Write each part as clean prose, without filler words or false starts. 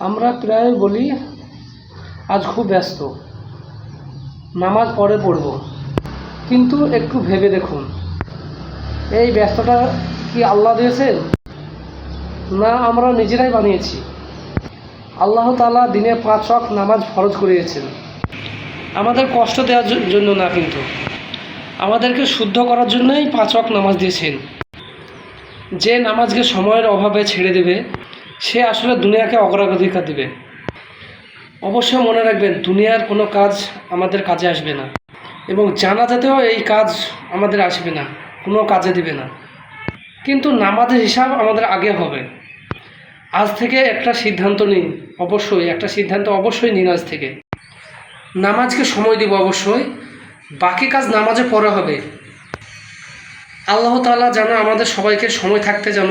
আমরা প্রায় বলি আজ খুব ব্যস্ত, নামাজ পরে পড়ব, কিন্তু একটু ভেবে দেখুন এই ব্যস্ততা কি আল্লাহ দিয়েছেন, না আমরা নিজেরাই বানিয়েছি? আল্লাহ তাআলা দিনে 5 ওয়াক্ত নামাজ ফরজ করিয়েছেন আমাদের কষ্ট দেওয়ার জন্য না, কিন্তু আমাদেরকে শুদ্ধ করার জন্যই 5 ওয়াক্ত নামাজ দিয়েছেন। যে নামাজকে সময়ের অভাবে ছেড়ে দেবে সে আসলে দুনিয়াকে অগ্রাধিকার দেবে। অবশ্যই মনে রাখবেন, দুনিয়ার কোনো কাজ আমাদের কাজে আসবে না, এবং জানাজাতেও এই কাজ আমাদের আসবে না, কোনো কাজে দিবে না। কিন্তু নামাজের হিসাব আমাদের আগে হবে। আজ থেকে একটা সিদ্ধান্ত নিন, অবশ্যই নিন আজ থেকে। নামাজকে সময় দিব অবশ্যই, বাকি কাজ নামাজে পরে হবে। আল্লাহ তাআলা যেন আমাদের সবাইকে সময় থাকতে যেন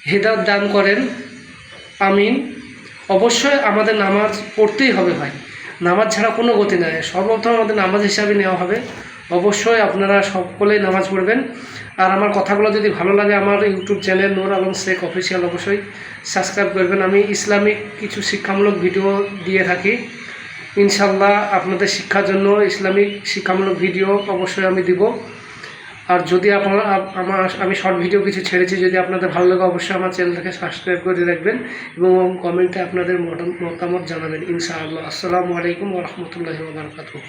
হিদায়াত দান করেন, আমিন। অবশ্যই আমাদের নামাজ পড়তেই হবে ভাই, নামাজ ছাড়া কোনো গতি নাই। সর্বপ্রথম আমাদের নামাজ হিসাবে নেওয়া হবে। অবশ্যই আপনারা সকলেই নামাজ পড়বেন। আর আমার কথাগুলো যদি ভালো লাগে, আমার ইউটিউব চ্যানেল নূর আলম শেখ অফিসিয়াল অবশ্যই সাবস্ক্রাইব করবেন। আমি ইসলামিক কিছু শিক্ষামূলক ভিডিও দিয়ে থাকি, ইনশাল্লাহ আপনাদের শিক্ষার জন্য ইসলামিক শিক্ষামূলক ভিডিও অবশ্যই আমি দিব। আর যদি আপনারা আমি শর্ট ভিডিও কিছু ছেড়েছি, যদি আপনাদের ভালো লাগে অবশ্যই আমার চ্যানেলটাকে সাবস্ক্রাইব করে রাখবেন এবং কমেন্টে আপনাদের মতামত জানাবেন ইনশাআল্লাহ। আসসালামু আলাইকুম ওয়া রাহমাতুল্লাহি ওয়া বারাকাতুহু।